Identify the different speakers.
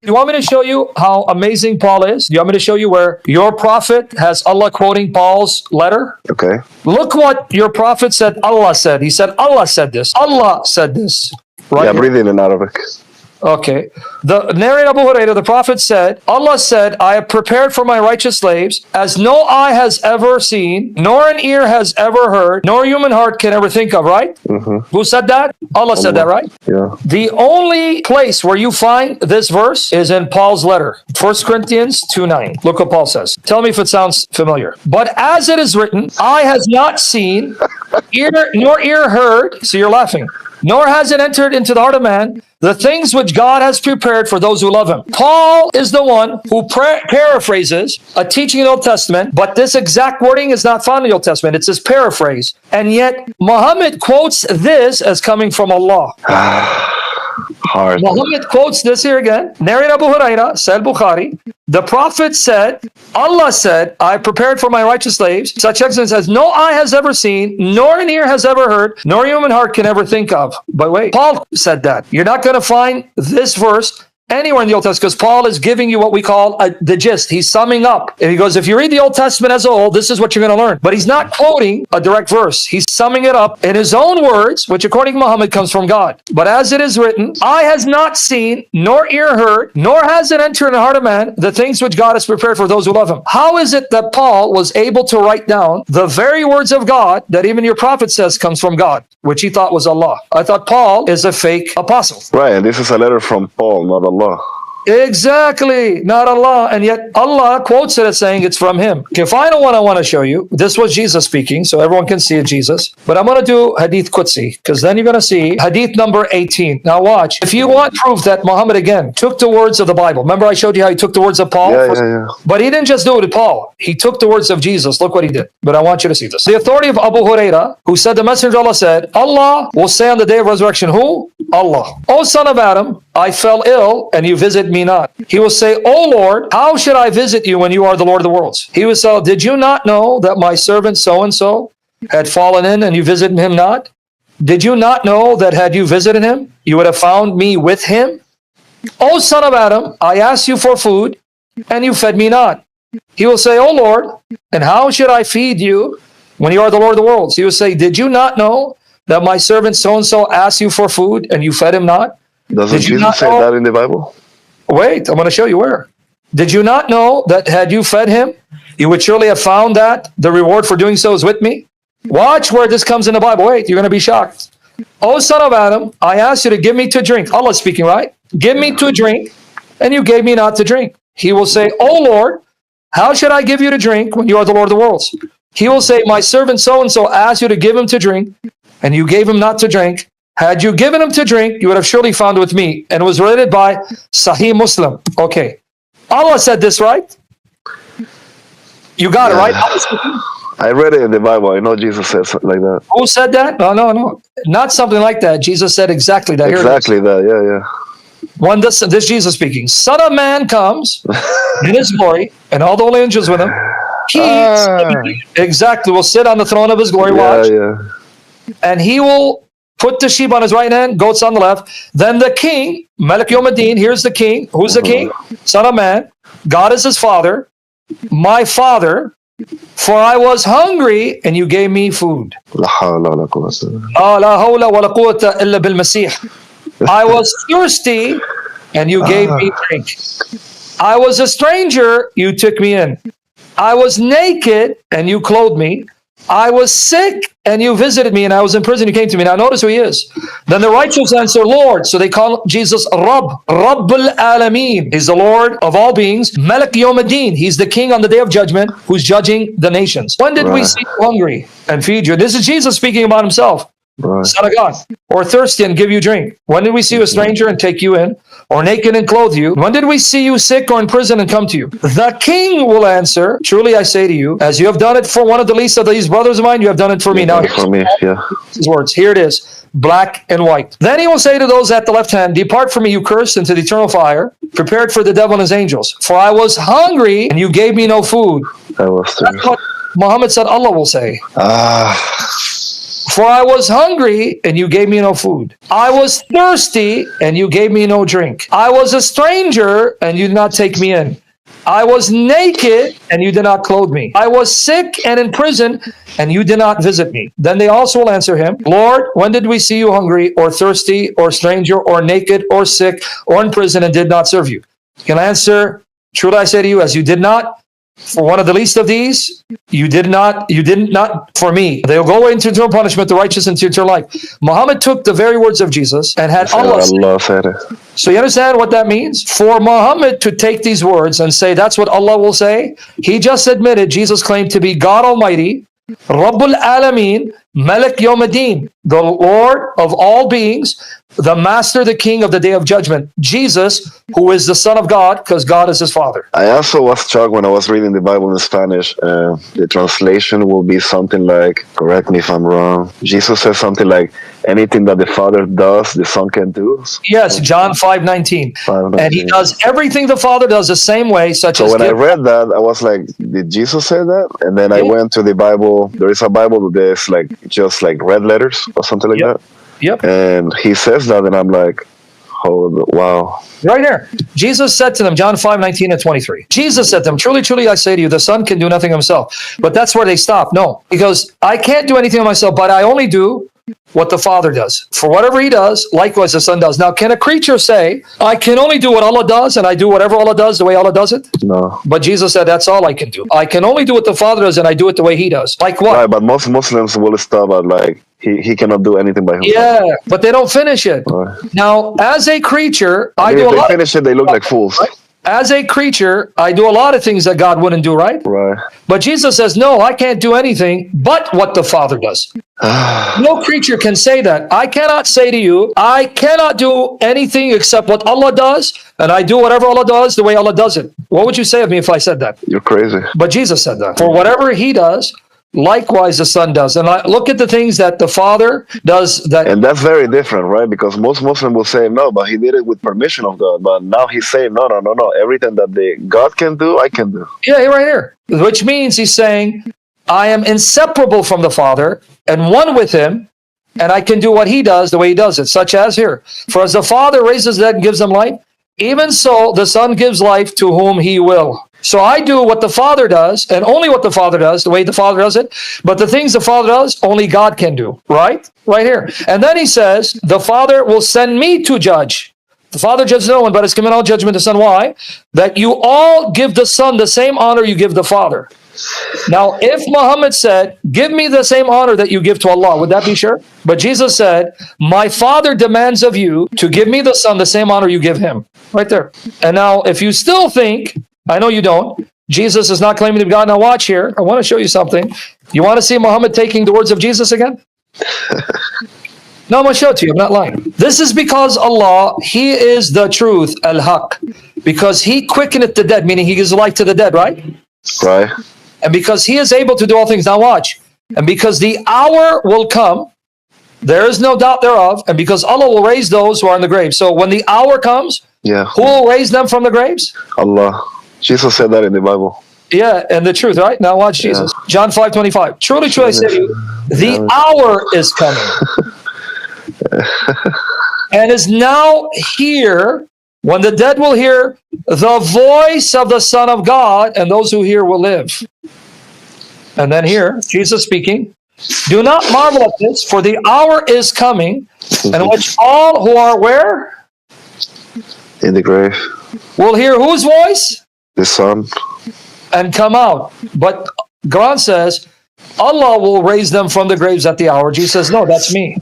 Speaker 1: You want me to show you how amazing Paul is? Do you want me to show you where your prophet has Allah quoting Paul's letter?
Speaker 2: Okay.
Speaker 1: Look what your prophet said Allah said. He said Allah said this. Allah said this. Right
Speaker 2: Yeah,
Speaker 1: here.
Speaker 2: breathe in Arabic.
Speaker 1: Okay. The narrator Abu Hurairah, the prophet said, Allah said, I have prepared for my righteous slaves as no eye has ever seen, nor an ear has ever heard, nor human heart can ever think of, right? Who said that? Allah said that, right?
Speaker 2: Yeah.
Speaker 1: The only place where you find this verse is in Paul's letter, 1 Corinthians 2:9. Look what Paul says. Tell me if it sounds familiar. But as it is written, eye has not seen, nor ear heard, so you're laughing, nor has it entered into the heart of man, the things which God has prepared for those who love him. Paul is the one who paraphrases a teaching in the Old Testament, but this exact wording is not found in the Old Testament. It's his paraphrase. And yet, Muhammad quotes this as coming from Allah.
Speaker 2: Hard.
Speaker 1: Muhammad quotes this here again. Narrated Abu Hurairah, said Bukhari. The Prophet said, Allah said, I prepared for my righteous slaves such excellence as no eye has ever seen, nor an ear has ever heard, nor human heart can ever think of. But wait, Paul said that. You're not going to find this verse anywhere in the Old Testament because Paul is giving you what we call the gist. He's summing up. And he goes, if you read the Old Testament as a whole, this is what you're going to learn. But he's not quoting a direct verse. He's summing it up in his own words, which according to Muhammad comes from God. But as it is written, eye has not seen, nor ear heard, nor has it entered in the heart of man, the things which God has prepared for those who love him. How is it that Paul was able to write down the very words of God that even your prophet says comes from God, which he thought was Allah? I thought Paul is a fake apostle.
Speaker 2: Right, and this is a letter from Paul, not Allah.
Speaker 1: Exactly, not Allah, and yet Allah quotes it as saying it's from him. Okay, final one I want to show you. This was Jesus speaking, so everyone can see it, Jesus. But I'm going to do Hadith Qudsi, because then you're going to see Hadith number 18. Now watch. If you want proof that Muhammad, again, took the words of the Bible. Remember I showed you how he took the words of Paul?
Speaker 2: Yeah.
Speaker 1: But he didn't just do it with Paul. He took the words of Jesus. Look what he did. But I want you to see this. The authority of Abu Hurairah, who said the Messenger of Allah said, Allah will say on the day of resurrection, who? Allah. O son of Adam, I fell ill and you visit me not. He will say, O Lord, how should I visit you when you are the Lord of the worlds? He will say, did you not know that my servant so-and-so had fallen in and you visited him not? Did you not know that had you visited him, you would have found me with him? O son of Adam, I asked you for food and you fed me not. He will say, O Lord, and how should I feed you when you are the Lord of the worlds? He will say, did you not know that my servant so-and-so asked you for food and you fed him not?
Speaker 2: Doesn't Jesus say that in the Bible?
Speaker 1: Wait, I'm going to show you where. Did you not know that had you fed him, you would surely have found that the reward for doing so is with me? Watch where this comes in the Bible. Wait, you're going to be shocked. O son of Adam, I asked you to give me to drink. Allah speaking, right? Give me to drink, and you gave me not to drink. He will say, O Lord, how should I give you to drink when you are the Lord of the worlds? He will say, my servant so-and-so asked you to give him to drink, and you gave him not to drink. Had you given him to drink, you would have surely found it with me. And it was related by Sahih Muslim. Okay. Allah said this, right? You got it, right?
Speaker 2: I read it in the Bible. I know Jesus said something like that.
Speaker 1: Who said that? No. Not something like that. Jesus said exactly that.
Speaker 2: Exactly that, yeah.
Speaker 1: When this Jesus speaking. Son of Man comes in his glory, and all the holy angels with him. He exactly will sit on the throne of his glory. Watch.
Speaker 2: Yeah.
Speaker 1: And he will put the sheep on his right hand, goats on the left. Then the king, Malik Yawm ad-Din, here's the king. Who's the king? Son of Man. God is his father. My father, for I was hungry and you gave me food. I was thirsty and you gave me drink. I was a stranger, you took me in. I was naked and you clothed me. I was sick and you visited me, and I was in prison, you came to me. Now notice who he is. Then the righteous answer, Lord. So they call Jesus Rabb, Rabbul Alameen. He's the Lord of all beings. Malik Yawm ad-Din. He's the king on the day of judgment who's judging the nations. When did we see you hungry and feed you? This is Jesus speaking about himself. Son of God. Or thirsty and give you drink. When did we see you a stranger and take you in? Or naked and clothe you? When did we see you sick or in prison and come to you? The king will answer, truly I say to you, as you have done it for one of the least of these brothers of mine, you have done it for me. Now,
Speaker 2: for me, yeah.
Speaker 1: His words. Here it is, black and white. Then he will say to those at the left hand, depart from me, you cursed, into the eternal fire, prepared for the devil and his angels. For I was hungry, and you gave me no food.
Speaker 2: I was
Speaker 1: That's what Muhammad said Allah will say. For I was hungry, and you gave me no food. I was thirsty, and you gave me no drink. I was a stranger, and you did not take me in. I was naked, and you did not clothe me. I was sick and in prison, and you did not visit me. Then they also will answer him, Lord, when did we see you hungry, or thirsty, or stranger, or naked, or sick, or in prison, and did not serve you? He'll answer, truly I say to you, as you did not for one of the least of these, you did not for me. They'll go into eternal punishment, the righteous into eternal life. Muhammad took the very words of Jesus and had Allah
Speaker 2: said it.
Speaker 1: So you understand what that means? For Muhammad to take these words and say that's what Allah will say, he just admitted Jesus claimed to be God Almighty, Rabbul Alameen, Malik Yawmuddin, the Lord of all beings, the Master, the King of the Day of Judgment. Jesus, who is the Son of God, because God is his Father.
Speaker 2: I also was struck when I was reading the Bible in Spanish. The translation will be something like, correct me if I'm wrong, Jesus says something like, anything that the Father does, the Son can do.
Speaker 1: Yes, John 5:19. And he does everything the Father does the same way, such as...
Speaker 2: So when I read that, I was like, did Jesus say that? And then I went to the Bible. There is a Bible that's like just like red letters or something like that.
Speaker 1: Yep.
Speaker 2: And he says that, and I'm like, oh, wow.
Speaker 1: Right there. Jesus said to them, John 5:19 and 23. Jesus said to them, truly, truly, I say to you, the Son can do nothing himself. But that's where they stop. No, because I can't do anything of myself, but I only do what the Father does. For whatever he does, likewise the Son does. Now, can a creature say, I can only do what Allah does, and I do whatever Allah does the way Allah does it?
Speaker 2: No.
Speaker 1: But Jesus said, that's all I can do. I can only do what the Father does, and I do it the way he does. Like what?
Speaker 2: Right, but most Muslims will stop at like, he cannot do anything by himself.
Speaker 1: Yeah, but they don't finish it.
Speaker 2: Right.
Speaker 1: Now, as a creature, I
Speaker 2: mean,
Speaker 1: do a
Speaker 2: if
Speaker 1: lot.
Speaker 2: they finish it, they look like fools.
Speaker 1: Right? As a creature, I do a lot of things that God wouldn't do, right?
Speaker 2: Right.
Speaker 1: But Jesus says, no, I can't do anything but what the Father does. No creature can say that. I cannot say to you, I cannot do anything except what Allah does, and I do whatever Allah does the way Allah does it. What would you say of me if I said that?
Speaker 2: You're crazy.
Speaker 1: But Jesus said that. For whatever he does, likewise the Son does. And I look at the things that the Father does.
Speaker 2: And that's very different, right? Because most Muslims will say, no, but he did it with permission of God. But now he's saying, no. Everything that God can do, I can do.
Speaker 1: Yeah, right here. Which means he's saying, I am inseparable from the Father and one with him, and I can do what he does the way he does it, such as here. For as the Father raises the dead and gives them life, even so the Son gives life to whom he will. So I do what the Father does, and only what the Father does, the way the Father does it. But the things the Father does, only God can do. Right? Right here. And then he says, the Father will send me to judge. The Father judges no one, but has committed all judgment to the Son. Why? That you all give the Son the same honor you give the Father. Now, if Muhammad said, give me the same honor that you give to Allah, would that be sure? But Jesus said, my Father demands of you to give me the Son the same honor you give him. Right there. And now, if you still think, I know you don't, Jesus is not claiming to be God. Now watch here. I want to show you something. You want to see Muhammad taking the words of Jesus again? No, I'm going to show it to you. I'm not lying. This is because Allah, he is the truth, al-haq. Because he quickeneth the dead, meaning he gives life to the dead, right?
Speaker 2: Right.
Speaker 1: And because he is able to do all things. Now watch. And because the hour will come, there is no doubt thereof, and because Allah will raise those who are in the grave. So when the hour comes, who will raise them from the graves?
Speaker 2: Allah. Jesus said that in the Bible.
Speaker 1: Yeah, and the truth, right? Now watch Jesus. John 5:25. Truly, truly, I say to you, the hour is coming. And is now here when the dead will hear the voice of the Son of God, and those who hear will live. And then here, Jesus speaking, do not marvel at this, for the hour is coming, in which all who are where?
Speaker 2: In the grave.
Speaker 1: Will hear whose voice?
Speaker 2: The Son.
Speaker 1: And come out. But Quran says, Allah will raise them from the graves at the hour. Jesus says, no, that's me.